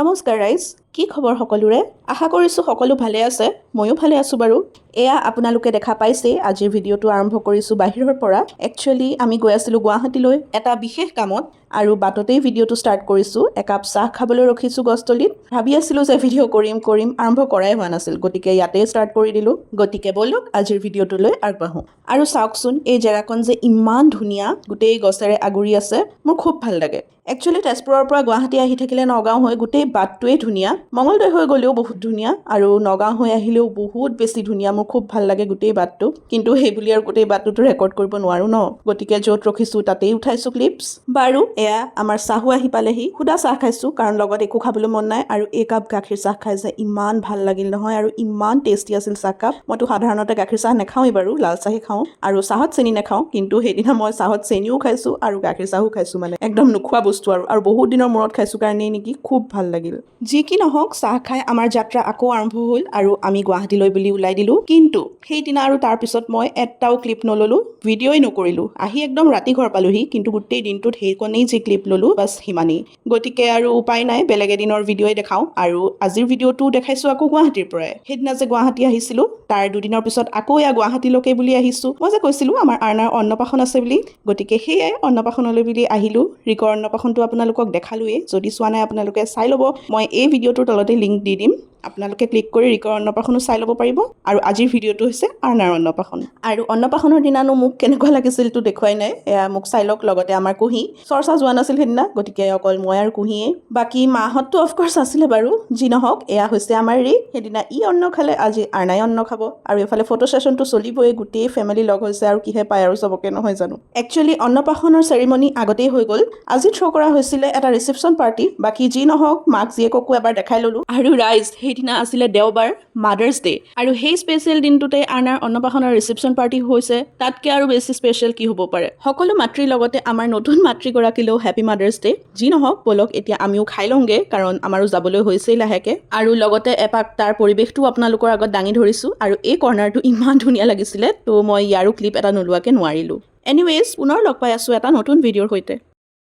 নমস্কাৰ ৰাইজ, কি খবৰ সকলোৰে? আশা কৰিছোঁ সকলো ভালে আছে। ময়ো ভালে আছোঁ বাৰু। এয়া আপোনালোকে দেখা পাইছেই আজিৰ ভিডিঅ'টো আৰম্ভ কৰিছোঁ বাহিৰৰ পৰা। একচুৱেলি আমি গৈ আছিলোঁ গুৱাহাটীলৈ এটা বিশেষ কামত আৰু বাটতেই ভিডিঅ'টো ষ্টাৰ্ট কৰিছোঁ। একাপ চাহ খাবলৈ ৰখিছোঁ গছতলিত। ভাবি আছিলোঁ যে ভিডিঅ' কৰিম আৰম্ভ কৰাই হোৱা নাছিল, গতিকে ইয়াতেই ষ্টাৰ্ট কৰি দিলোঁ। গতিকে ব'লক আজিৰ ভিডিঅ'টোলৈ আগবাঢ়োঁ। আৰু চাওকচোন এই জেগাকণ যে ইমান ধুনীয়া, গোটেই গছেৰে আগুৰি আছে, মোৰ খুব ভাল লাগে। একচুৱেলি তেজপুৰৰ পৰা গুৱাহাটী আহি থাকিলে নগাঁও হৈ গোটেই বাটটোৱেই ধুনীয়া। মঙলদৈ হৈ গ'লেও বহুত ধুনীয়া আৰু নগাঁও হৈ আহিলেও বহুত বেছি ধুনীয়া। মোৰ খুব ভাল লাগে গোটেই বাটটো, কিন্তু সেইবুলি আৰু গোটেই বাটটোতো ৰেকৰ্ড কৰিব নোৱাৰোঁ ন, গতিকে য'ত ৰখিছোঁ তাতেই উঠাইছোঁ ক্লিপছ। বাৰু এয়া আমাৰ চাহো আহি পালেহি। সুদা চাহ খাইছোঁ কাৰণ লগত একো খাবলৈ মন নাই, আৰু একাপ গাখীৰ চাহ খাই যে ইমান ভাল লাগিল নহয়, আৰু ইমান টেষ্টি আছিল চাহকাপ। মইতো সাধাৰণতে গাখীৰ চাহ নাখাওঁৱেই বাৰু, লাল চাহেই খাওঁ আৰু চাহত চেনি নাখাওঁ, কিন্তু সেইদিনা মই চাহত চেনিও খাইছোঁ আৰু গাখীৰ চাহো খাইছোঁ, মানে একদম নোখোৱা বস্তু আৰু বহুত দিনৰ মূৰত খাইছোঁ কাৰণেই নেকি খুব ভাল লাগিল। যি কি নহওক, চাহ খাই আমাৰ যাত্ৰা আকৌ আৰম্ভ হ'ল আৰু আমি গুৱাহাটীলৈ বুলি ওলাই দিলোঁ। কিন্তু সেইদিনা আৰু তাৰপিছত মই এটাও ক্লিপ নল'লোঁ, ভিডিঅ'ই নকৰিলোঁ। আহি একদম ৰাতি ঘৰ পালোহি, কিন্তু গোটেই দিনটোত সেইকণেই যি ক্লিপ ল'লোঁ, বাছ সিমানেই। গতিকে আৰু উপায় নাই, বেলেগ এদিনৰ ভিডিঅ'ই দেখাওঁ। আৰু আজিৰ ভিডিঅ'টো দেখাইছোঁ আকৌ গুৱাহাটীৰ পৰাই। সেইদিনা যে গুৱাহাটী আহিছিলোঁ, তাৰ দুদিনৰ পিছত আকৌ এয়া গুৱাহাটীলৈকে বুলি আহিছোঁ। মই যে কৈছিলোঁ আমাৰ আৰ্ণাৰ অন্নপ্ৰাশন আছে বুলি, গতিকে সেয়াই অন্নপ্ৰাশনলৈ বুলি আহিলোঁ। ৰিকৰ অন্নপ্ৰাশনটো আপোনালোকক দেখালোৱেই, যদি চোৱা নাই আপোনালোকে চাই ল'ব। মই এই ভিডিঅ'টোৰ তলতে লিংক দি দিম, আপোনালোকে ক্লিক কৰি ৰিকৰ অন্নপ্ৰাশনো চাই ল'ব পাৰিব। আৰু আজিৰ ভিডিঅ'টো হৈছে আৰ্ণাৰ অন্নপ্ৰাশন। আৰু অন্নপ্ৰাশনৰ দিনানো মোক কেনেকুৱা লাগিছিলতো দেখুৱাই নাই, এয়া মোক চাই লওক। লগতে আমাৰ কুঁহি চৰ্চা যোৱা নাছিল সেইদিনা, গতিকে অকল মই আৰু কুঁহিয়ে, বাকী মাহঁততো অফক'ৰ্চ আছিলে বাৰু। যি নহওক, এয়া হৈছে আমাৰ ৰিক। সেইদিনা ই অন্ন খালে, আজি আৰ্ণাই অন্ন খাব। আৰু এইফালে ফটো ছেশ্যনটো চলিবই, গোটেই ফেমিলি লগ হৈছে, আৰু কিহে পায় আৰু চবকে, নহয় জানো? একচুৱেলি অন্নপ্ৰাশনৰ চেৰিমনি আগতেই হৈ গ'ল। আজি থ্ৰ' কৰা হৈছিলে এটা ৰিচেপশ্যন পাৰ্টি। বাকী যি নহওক, মাক জীয়েককো এবাৰ দেখাই ল'লোঁ। আৰু ৰাইজ, সেইদিনা আছিলে দেওবাৰ, মাদাৰ্ছ ডে', আৰু সেই স্পেচিয়েল দিনটোতে আৰ্ণাৰ অন্নপ্ৰাশনৰ ৰিচেপশ্যন পাৰ্টি হৈছে। তাতকৈ আৰু বেছি স্পেচিয়েল কি হ'ব পাৰে? সকলো মাতৃৰ লগতে আমাৰ নতুন মাতৃগৰাকীলৈও হেপী মাদাৰ্ছ ডে'। যি নহওক, ব'লক এতিয়া আমিও খাই লওঁগৈ, কাৰণ আমাৰো যাবলৈ হৈছেই লাহেকৈ। আৰু লগতে এপাক তাৰ পৰিৱেশটোও আপোনালোকৰ আগত দাঙি ধৰিছোঁ। আৰু এই কৰ্ণাৰটো ইমান ধুনীয়া লাগিছিলে, তো মই ইয়াৰো ক্লিপ এটা নোলোৱাকৈ নোৱাৰিলোঁ। এনিৱেজ, পুনৰ লগ পাই আছোঁ এটা নতুন ভিডিঅ'ৰ সৈতে।